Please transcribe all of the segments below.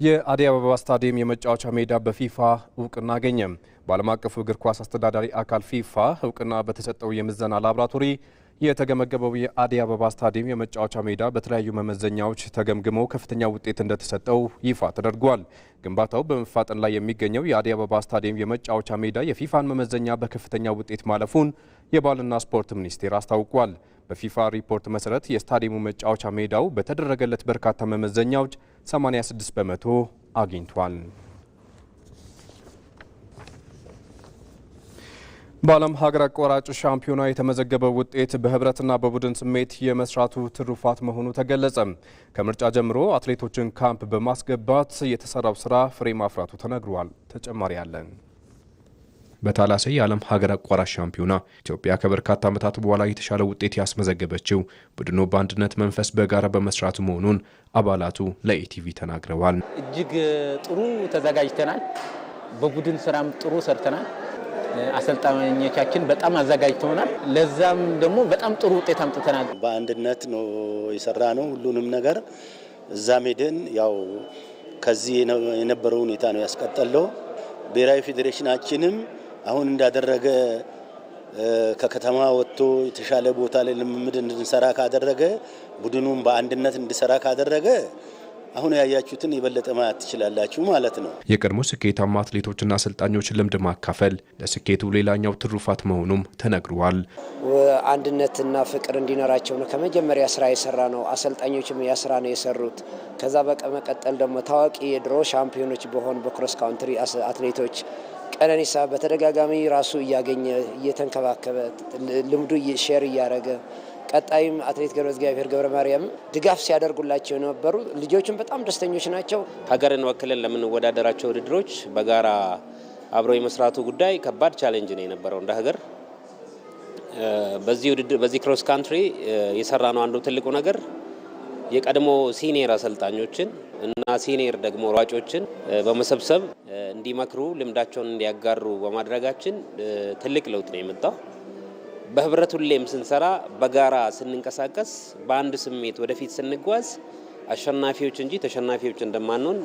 የአዲስ አበባ ስታዲየም የመጫወቻ ሜዳ በፊፋ እውቅና አገኘ። በዓለም አቀፉ እግር ኳስ አስተዳዳሪ አካል ፊፋ እውቅና በተሰጠው የምዘና ላቦራቶሪ የተገመገመው የአዲስ አበባ ስታዲየም የመጫወቻ ሜዳ በተለያዩ መመዘኛዎች ተገምግሞ ከፍተኛ ውጤት እንደተሰጠው ይፋ ተደርጓል። ግንባታው በመፋጠን ላይ የሚገኘው የአዲስ አበባ ስታዲየም የመጫወቻ ሜዳ የፊፋን መመዘኛ በከፍተኛ ውጤት ማለፉን የባህልና ስፖርት ሚኒስቴር አስታውቋል። በፊፋ ሪፖርት መሰረት የስታዲየሙ መጫወቻ ሜዳው በተደረገለት በርካታ መመዘኛዎች 86 በመቶ አግኝቷል። በዓለም ሀገር አቋራጭ ሻምፒዮና የተመዘገበው ውጤት በህብረትና በቡድን ስሜት የመስራቱ ትሩፋት መሆኑ ተገለጸ። ከምርጫ ጀምሮ አትሌቶችን ካምፕ በማስገባት የተሰራው ስራ ፍሬ ማፍራቱ ተነግሯል። ተጨማሪ ያለን በታላሰ የዓለም ሀገር አቋራጭ ሻምፒዮና ኢትዮጵያ ከበርካታ ዓመታት በኋላ የተሻለ ውጤት ያስመዘገበችው ቡድኑ በአንድነት መንፈስ በጋራ በመስራት መሆኑን አባላቱ ለኢቲቪ ተናግረዋል። እጅግ ጥሩ ተዘጋጅተናል። በቡድን ስራም ጥሩ ሰርተናል። አሰልጣኞቻችን በጣም አዘጋጅተውናል። ለዛም ደግሞ በጣም ጥሩ ውጤት አምጥተናል። በአንድነት ነው የሰራነው ሁሉንም ነገር እዛ ሜደን ያው ከዚህ የነበረው ሁኔታ ነው ያስቀጠለው። ብሔራዊ ፌዴሬሽናችንም አሁን እንዳደረገ ከከተማ ወጥቶ የተሻለ ቦታ ላይ ልምምድ እንድንሰራ ካደረገ ቡድኑን በአንድነት እንዲሰራ ካደረገ አሁን ያያችሁትን የበለጠ ማየት ትችላላችሁ ማለት ነው። የቀድሞ ስኬታማ አትሌቶችና አሰልጣኞች ልምድ ማካፈል ለስኬቱ ሌላኛው ትሩፋት መሆኑም ተነግሯል። አንድነትና ፍቅር እንዲኖራቸው ነው ከመጀመሪያ ስራ የሰራ ነው። አሰልጣኞችም ያስራ ነው የሰሩት። ከዛ በመቀጠል ደግሞ ታዋቂ የድሮ ሻምፒዮኖች በሆኑ በክሮስ ካንትሪ አትሌቶች ቀነኒሳ በተደጋጋሚ ራሱ እያገኘ እየተንከባከበ ልምዱ ሼር እያደረገ ቀጣይም አትሌት ገብረእግዚአብሔር ገብረ ማርያም ድጋፍ ሲያደርጉላቸው የነበሩ ልጆችም በጣም ደስተኞች ናቸው። ሀገርን ወክለን ለምንወዳደራቸው ውድድሮች በጋራ አብሮ የመስራቱ ጉዳይ ከባድ ቻሌንጅ ነው የነበረው እንደ ሀገር። በዚህ ክሮስ ካንትሪ የሰራነው አንዱ ትልቁ ነገር የቀድሞ ሲኒየር አሰልጣኞችን እና ሲኒየር ደግሞ ሯጮችን በመሰብሰብ እንዲመክሩ ልምዳቸውን እንዲያጋሩ በማድረጋችን ትልቅ ለውጥ ነው የመጣው። በህብረት ሁሌም ስንሰራ በጋራ ስንንቀሳቀስ በአንድ ስሜት ወደፊት ስንጓዝ አሸናፊዎች እንጂ ተሸናፊዎች እንደማንሆን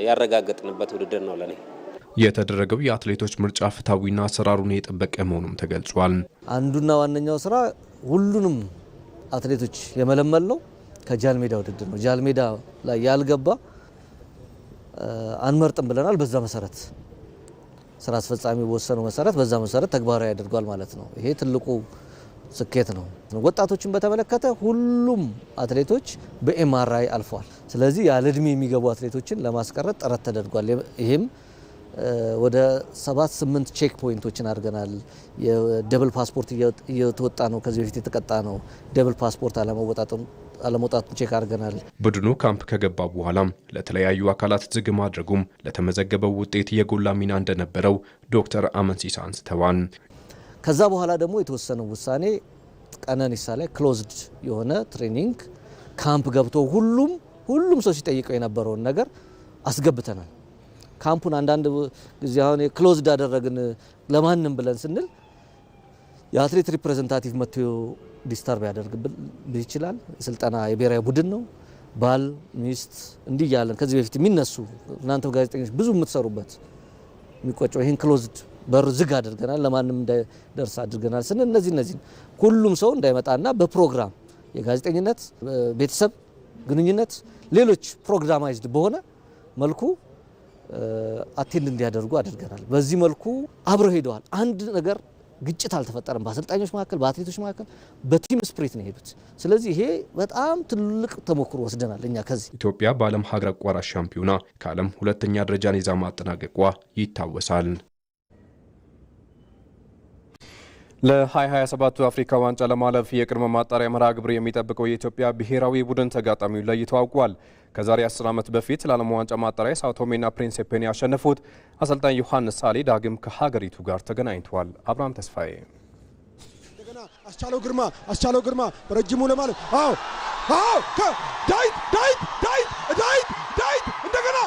ያረጋገጥንበት ውድድር ነው ለኔ። የተደረገው የአትሌቶች ምርጫ ፍትሃዊና አሰራሩን የጠበቀ መሆኑም ተገልጿል። አንዱና ዋነኛው ስራ ሁሉንም አትሌቶች የመለመል ነው። ከጃልሜዳ ውድድር ነው። ጃልሜዳ ላይ ያልገባ አንመርጥም ብለናል። በዛ መሰረት ስራ አስፈጻሚ በወሰነው መሰረት በዛ መሰረት ተግባራዊ ያደርጋል ማለት ነው። ይሄ ትልቁ ስኬት ነው። ወጣቶችን በተመለከተ ሁሉም አትሌቶች በኤምአርአይ አልፈዋል። ስለዚህ ያለ እድሜ የሚገቡ አትሌቶችን ለማስቀረት ጥረት ተደርጓል። ይሄም ወደ 7-8 ቼክ ፖይንቶችን አድርገናል። የደብል ፓስፖርት እየተወጣ ነው። ከዚህ በፊት የተቀጣ ነው። ደብል ፓስፖርት አለመውጣቱን ቼክ አድርገናል። ቡድኑ ካምፕ ከገባ በኋላም ለተለያዩ አካላት ዝግ ማድረጉም ለተመዘገበው ውጤት የጎላ ሚና እንደነበረው ዶክተር አመንሲሳ አንስተዋል። ከዛ በኋላ ደግሞ የተወሰነው ውሳኔ ቀነኒሳ ላይ ክሎዝድ የሆነ ትሬኒንግ ካምፕ ገብቶ ሁሉም ሰው ሲጠይቀው የነበረውን ነገር አስገብተናል። ካምፑን አንዳንድ ጊዜ አሁን ክሎዝድ አደረግን ለማንም ብለን ስንል የአትሌት ሪፕሬዘንታቲቭ መጥቶ ዲስታርብ ያደርግብን ይችላል። ስልጠና የብሔራዊ ቡድን ነው። ባል ሚስት እንዲህ ያለን ከዚህ በፊት የሚነሱ እናንተ ጋዜጠኞች ብዙ የምትሰሩበት የሚቆጨው ይሄን ክሎዝድ በር ዝግ አድርገናል፣ ለማንም እንዳይደርስ አድርገናል ስንል እነዚህ ሁሉም ሰው እንዳይመጣና በፕሮግራም የጋዜጠኝነት ቤተሰብ ግንኙነት ሌሎች ፕሮግራማይዝድ በሆነ መልኩ አቴንድ እንዲያደርጉ አድርገናል። በዚህ መልኩ አብረው ሄደዋል። አንድ ነገር ግጭት አልተፈጠረም። በአሰልጣኞች መካከል፣ በአትሌቶች መካከል በቲም ስፕሪት ነው የሄዱት። ስለዚህ ይሄ በጣም ትልቅ ተሞክሮ ወስደናል እኛ ከዚህ። ኢትዮጵያ በዓለም ሀገር አቋራጭ ሻምፒዮና ከዓለም ሁለተኛ ደረጃን ይዛ ማጠናቀቋ ይታወሳል። ለ2027 አፍሪካ ዋንጫ ለማለፍ የቅድመ ማጣሪያ መርሃ ግብር የሚጠብቀው የኢትዮጵያ ብሔራዊ ቡድን ተጋጣሚው ለይቶ አውቋል። ከዛሬ 10 ዓመት በፊት ለዓለም ዋንጫ ማጣሪያ ሳኦ ቶሜና ፕሪንሲፔን ያሸነፉት አሰልጣኝ ዮሐንስ ሳሌ ዳግም ከሀገሪቱ ጋር ተገናኝተዋል። አብርሃም ተስፋዬ እንደገና አስቻለው ግርማ በረጅሙ ለማለት ዳዊት እንደገና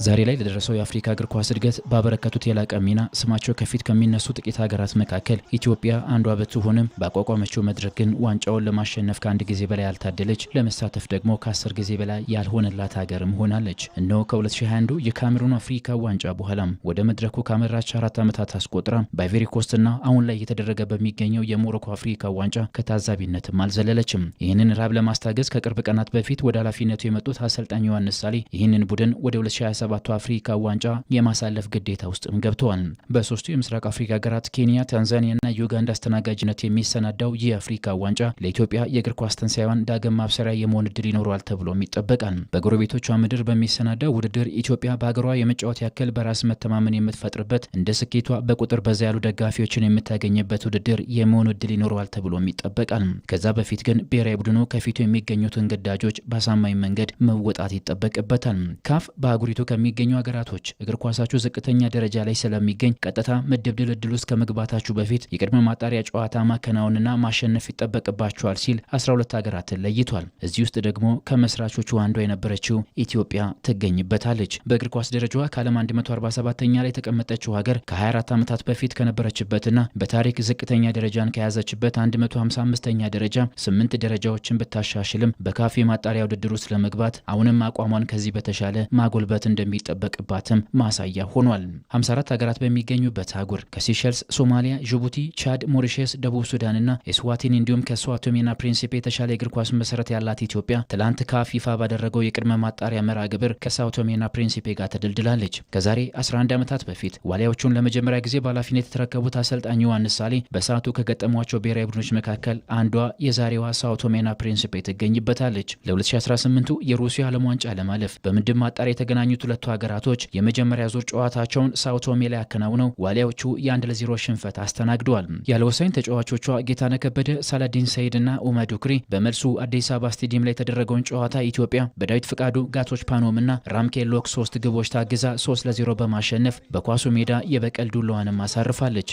ዛሬ ላይ ለደረሰው የአፍሪካ እግር ኳስ እድገት ባበረከቱት የላቀ ሚና ስማቸው ከፊት ከሚነሱ ጥቂት ሀገራት መካከል ኢትዮጵያ አንዷ ብትሆንም ባቋቋመችው መድረክ ግን ዋንጫውን ለማሸነፍ ከአንድ ጊዜ በላይ ያልታደለች፣ ለመሳተፍ ደግሞ ከ10 ጊዜ በላይ ያልሆነላት ሀገርም ሆናለች። እነሆ ከ2021 የካሜሩን አፍሪካ ዋንጫ በኋላም ወደ መድረኩ ካመራች 4 ዓመታት አስቆጥራ በአይቮሪ ኮስትና አሁን ላይ እየተደረገ በሚገኘው የሞሮኮ አፍሪካ ዋንጫ ከታዛቢነትም አልዘለለችም። ይህንን ራብ ለማስታገዝ ከቅርብ ቀናት በፊት ወደ ኃላፊነቱ የመጡት አሰልጣኝ ዮሐንስ ሳሌ ይህንን ቡድን ወደ 2027 አፍሪካ ዋንጫ የማሳለፍ ግዴታ ውስጥም ገብተዋል። በሶስቱ የምስራቅ አፍሪካ ሀገራት ኬንያ፣ ታንዛኒያና ዩጋንዳ አስተናጋጅነት የሚሰናዳው የአፍሪካ ዋንጫ ለኢትዮጵያ የእግር ኳስ ትንሳኤዋን ዳግም ማብሰሪያ የመሆን እድል ይኖረዋል ተብሎም ይጠበቃል። በጎረቤቶቿ ምድር በሚሰናዳው ውድድር ኢትዮጵያ በሀገሯ የመጫወት ያክል በራስ መተማመን የምትፈጥርበት፣ እንደ ስኬቷ በቁጥር በዛ ያሉ ደጋፊዎችን የምታገኝበት ውድድር የመሆን እድል ይኖረዋል ተብሎም ይጠበቃል። ከዛ በፊት ግን ብሔራዊ ቡድኑ ከፊቱ የሚገኙትን ግዳጆች በአሳማኝ መንገድ መወጣት ይጠበቅበታል። ካፍ በአህጉሪቱ ከሚገኙ ሀገራቶች እግር ኳሳችሁ ዝቅተኛ ደረጃ ላይ ስለሚገኝ ቀጥታ ምድብ ድልድል ውስጥ ከመግባታችሁ በፊት የቅድመ ማጣሪያ ጨዋታ ማከናወንና ማሸነፍ ይጠበቅባችኋል ሲል 12 ሀገራትን ለይቷል። እዚህ ውስጥ ደግሞ ከመስራቾቹ አንዷ የነበረችው ኢትዮጵያ ትገኝበታለች። በእግር ኳስ ደረጃዋ ከዓለም 147ኛ ላይ የተቀመጠችው ሀገር ከ24 ዓመታት በፊት ከነበረችበትና በታሪክ ዝቅተኛ ደረጃን ከያዘችበት 155ኛ ደረጃ 8 ደረጃዎችን ብታሻሽልም በካፍ የማጣሪያ ውድድር ውስጥ ለመግባት አሁንም አቋሟን ከዚህ በተሻለ ማጎልበት እንደሚጠበቅባትም ማሳያ ሆኗል። 54 ሀገራት በሚገኙበት አህጉር ከሲሸልስ፣ ሶማሊያ፣ ጅቡቲ፣ ቻድ፣ ሞሪሸስ፣ ደቡብ ሱዳንና ኤስዋቲኒ እንዲሁም ከሳኦቶሜና ፕሪንሲፔ የተሻለ እግር ኳስ መሰረት ያላት ኢትዮጵያ ትላንት ካፍ ይፋ ባደረገው የቅድመ ማጣሪያ መርሃ ግብር ከሳኦቶሜና ፕሪንሲፔ ጋር ተደልድላለች። ከዛሬ 11 ዓመታት በፊት ዋሊያዎቹን ለመጀመሪያ ጊዜ በኃላፊነት የተረከቡት አሰልጣኝ ዮሐንስ ሳሌ በሰዓቱ ከገጠሟቸው ብሔራዊ ቡድኖች መካከል አንዷ የዛሬዋ ሳኦቶሜና ፕሪንሲፔ ትገኝበታለች። ለ2018 የሩሲያ ዓለም ዋንጫ ለማለፍ በምድብ ማጣሪያ የተገናኙት ሁለቱ ሀገራቶች የመጀመሪያ ዙር ጨዋታቸውን ሳኦቶሜ ላይ አከናውነው ዋሊያዎቹ የ1-0 ሽንፈት አስተናግደዋል። ያለ ወሳኝ ተጫዋቾቿ ጌታነህ ከበደ፣ ሳላዲን ሰይድና ኡመር ዱክሪ በመልሱ አዲስ አበባ ስቴዲየም ላይ የተደረገውን ጨዋታ ኢትዮጵያ በዳዊት ፍቃዱ፣ ጋቶች ፓኖምና ራምኬ ሎክ 3 ግቦች ታግዛ 3-0 በማሸነፍ በኳሱ ሜዳ የበቀል ዱላዋንም አሳርፋለች።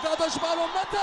ጋቶች ፓኖም መታ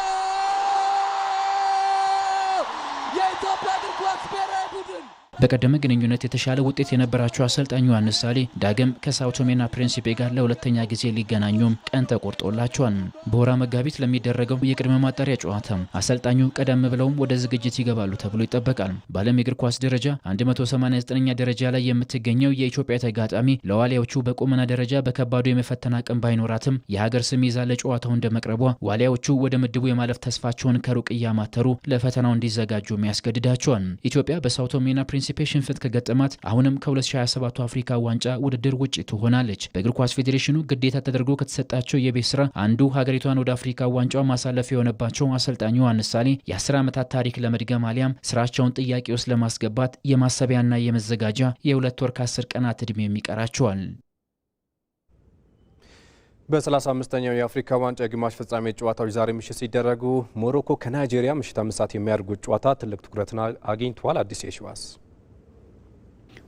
የኢትዮጵያ እግር ኳስ ብሔራዊ ቡድን በቀደመ ግንኙነት የተሻለ ውጤት የነበራቸው አሰልጣኝ ዮሐንስ ሳሌ ዳግም ከሳኦቶሜና ፕሪንሲፔ ጋር ለሁለተኛ ጊዜ ሊገናኙም ቀን ተቆርጦላቸዋል። በወራ መጋቢት ለሚደረገው የቅድመ ማጣሪያ ጨዋታ አሰልጣኙ ቀደም ብለውም ወደ ዝግጅት ይገባሉ ተብሎ ይጠበቃል። በዓለም የእግር ኳስ ደረጃ 189ኛ ደረጃ ላይ የምትገኘው የኢትዮጵያ ተጋጣሚ ለዋሊያዎቹ በቁመና ደረጃ በከባዱ የመፈተን አቅም ባይኖራትም የሀገር ስም ይዛ ለጨዋታው እንደመቅረቧ ዋሊያዎቹ ወደ ምድቡ የማለፍ ተስፋቸውን ከሩቅ እያማተሩ ለፈተናው እንዲዘጋጁ ያስገድዳቸዋል። ኢትዮጵያ በሳኦቶሜና ፕሪንሲፔ ሽንፈት ከገጠማት አሁንም ከ2027 አፍሪካ ዋንጫ ውድድር ውጪ ትሆናለች። በእግር ኳስ ፌዴሬሽኑ ግዴታ ተደርጎ ከተሰጣቸው የቤት ስራ አንዱ ሀገሪቷን ወደ አፍሪካ ዋንጫው ማሳለፍ የሆነባቸው አሰልጣኙ ዮሐንስ ሳሌ የ10 ዓመታት ታሪክ ለመድገም አሊያም ስራቸውን ጥያቄ ውስጥ ለማስገባት የማሰቢያና የመዘጋጃ የ2 ወር ከ10 ቀናት ዕድሜ የሚቀራቸዋል። በ35ኛው የአፍሪካ ዋንጫ የግማሽ ፍጻሜ ጨዋታዎች ዛሬ ምሽት ሲደረጉ ሞሮኮ ከናይጄሪያ ምሽት 5 ሰዓት የሚያደርጉት ጨዋታ ትልቅ ትኩረትን አግኝቷል። አዲስ የሺዋስ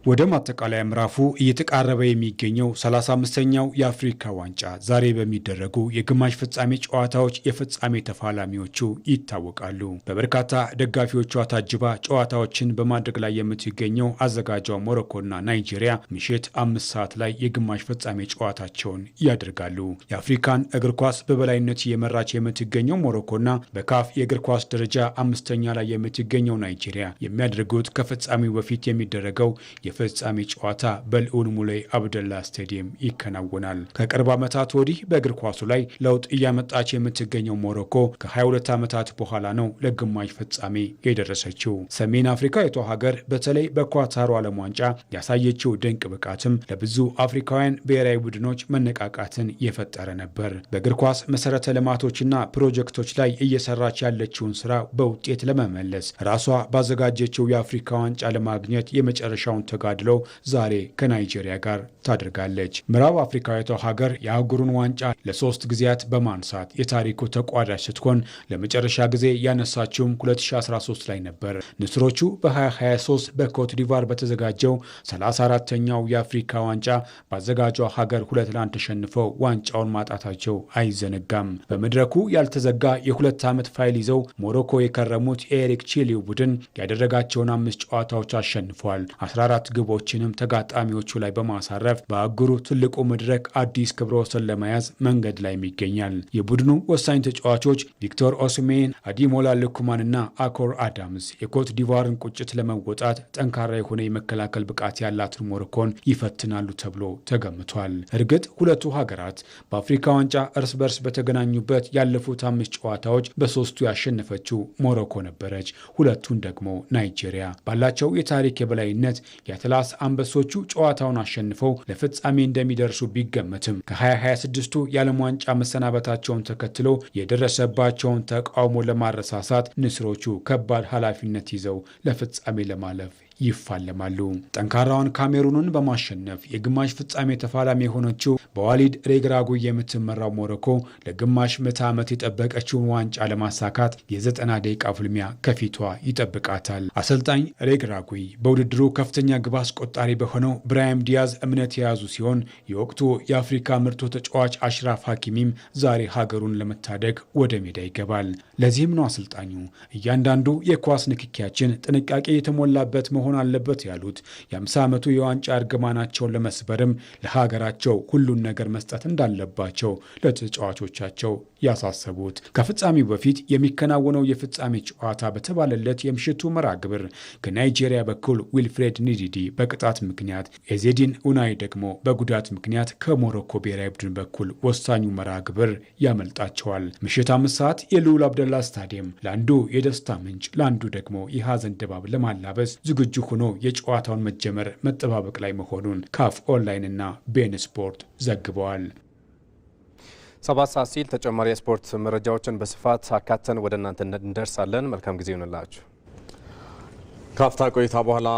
ወደ ማጠቃለያ ምዕራፉ እየተቃረበ የሚገኘው 35ኛው የአፍሪካ ዋንጫ ዛሬ በሚደረጉ የግማሽ ፍጻሜ ጨዋታዎች የፍጻሜ ተፋላሚዎቹ ይታወቃሉ። በበርካታ ደጋፊዎቿ ታጅባ ጨዋታዎችን በማድረግ ላይ የምትገኘው አዘጋጇ ሞሮኮና ናይጄሪያ ምሽት 5 ሰዓት ላይ የግማሽ ፍጻሜ ጨዋታቸውን ያደርጋሉ። የአፍሪካን እግር ኳስ በበላይነት እየመራች የምትገኘው ሞሮኮና በካፍ የእግር ኳስ ደረጃ 5ኛ ላይ የምትገኘው ናይጄሪያ የሚያደርጉት ከፍጻሜው በፊት የሚደረገው የፍጻሜ ጨዋታ በልዑል ሙሌ አብደላ ስቴዲየም ይከናወናል። ከቅርብ ዓመታት ወዲህ በእግር ኳሱ ላይ ለውጥ እያመጣች የምትገኘው ሞሮኮ ከ22 ዓመታት በኋላ ነው ለግማሽ ፍጻሜ የደረሰችው። ሰሜን አፍሪካዊቷ ሀገር በተለይ በኳታሩ ዓለም ዋንጫ ያሳየችው ድንቅ ብቃትም ለብዙ አፍሪካውያን ብሔራዊ ቡድኖች መነቃቃትን የፈጠረ ነበር። በእግር ኳስ መሰረተ ልማቶችና ፕሮጀክቶች ላይ እየሰራች ያለችውን ስራ በውጤት ለመመለስ ራሷ ባዘጋጀችው የአፍሪካ ዋንጫ ለማግኘት የመጨረሻውን ተጋድሎ ዛሬ ከናይጄሪያ ጋር ታደርጋለች። ምዕራብ አፍሪካዊቷ ሀገር የአህጉሩን ዋንጫ ለ3 ጊዜያት በማንሳት የታሪኩ ተቋዳሽ ስትሆን ለመጨረሻ ጊዜ ያነሳችውም 2013 ላይ ነበር። ንስሮቹ በ2023 በኮት ዲቫር በተዘጋጀው 34ኛው የአፍሪካ ዋንጫ ባዘጋጇ ሀገር 2-1 ተሸንፈው ዋንጫውን ማጣታቸው አይዘነጋም። በመድረኩ ያልተዘጋ የ2 ዓመት ፋይል ይዘው ሞሮኮ የከረሙት ኤሪክ ቺሊው ቡድን ያደረጋቸውን 5 ጨዋታዎች አሸንፏል። 14 ግቦችንም ተጋጣሚዎቹ ላይ በማሳረፍ በአህጉሩ ትልቁ መድረክ አዲስ ክብረ ወሰን ለመያዝ መንገድ ላይ ይገኛል። የቡድኑ ወሳኝ ተጫዋቾች ቪክቶር ኦስሜን፣ አዲሞላ ሉክማንና አኮር አዳምስ የኮት ዲቫርን ቁጭት ለመወጣት ጠንካራ የሆነ የመከላከል ብቃት ያላትን ሞሮኮን ይፈትናሉ ተብሎ ተገምቷል። እርግጥ ሁለቱ ሀገራት በአፍሪካ ዋንጫ እርስ በርስ በተገናኙበት ያለፉት 5 ጨዋታዎች በ3ቱ ያሸነፈችው ሞሮኮ ነበረች። ሁለቱን ደግሞ ናይጄሪያ። ባላቸው የታሪክ የበላይነት የአትላስ አንበሶቹ ጨዋታውን አሸንፈው ለፍጻሜ እንደሚደርሱ ቢገመትም ከ2026ቱ የዓለም ዋንጫ መሰናበታቸውን ተከትሎ የደረሰባቸውን ተቃውሞ ለማረሳሳት ንስሮቹ ከባድ ኃላፊነት ይዘው ለፍጻሜ ለማለፍ ይፋለማሉ። ጠንካራውን ካሜሩንን በማሸነፍ የግማሽ ፍጻሜ ተፋላሚ የሆነችው በዋሊድ ሬግራጉይ የምትመራው ሞሮኮ ለግማሽ ምዕተ ዓመት የጠበቀችውን ዋንጫ ለማሳካት የ90 ደቂቃ ፍልሚያ ከፊቷ ይጠብቃታል። አሰልጣኝ ሬግራጉይ በውድድሩ ከፍተኛ ግብ አስቆጣሪ በሆነው ብራሂም ዲያዝ እምነት የያዙ ሲሆን የወቅቱ የአፍሪካ ምርጡ ተጫዋች አሽራፍ ሐኪሚም ዛሬ ሀገሩን ለመታደግ ወደ ሜዳ ይገባል። ለዚህም ነው አሰልጣኙ እያንዳንዱ የኳስ ንክኪያችን ጥንቃቄ የተሞላበት መሆን አለበት ያሉት። የ50 ዓመቱ የዋንጫ እርግማናቸውን ለመስበርም ለሀገራቸው ሁሉን ነገር መስጠት እንዳለባቸው ለተጫዋቾቻቸው ያሳሰቡት። ከፍጻሜው በፊት የሚከናወነው የፍጻሜ ጨዋታ በተባለለት የምሽቱ መርሃ ግብር ከናይጄሪያ በኩል ዊልፍሬድ ኒዲዲ በቅጣት ምክንያት፣ ኤዜዲን ኡናይ ደግሞ በጉዳት ምክንያት ከሞሮኮ ብሔራዊ ቡድን በኩል ወሳኙ መርሃ ግብር ያመልጣቸዋል። ምሽት 5 ሰዓት የልዑል አብደላ ስታዲየም ለአንዱ የደስታ ምንጭ ለአንዱ ደግሞ የሀዘን ድባብ ለማላበስ ዝግጁ ሆኖ የጨዋታውን መጀመር መጠባበቅ ላይ መሆኑን ካፍ ኦንላይን እና ቤን ስፖርት ዘግበዋል። 7 ሰዓት ሲል ተጨማሪ የስፖርት መረጃዎችን በስፋት አካተን ወደ እናንተ እንደርሳለን። መልካም ጊዜ ይሁንላችሁ። ካፍታ ቆይታ በኋላ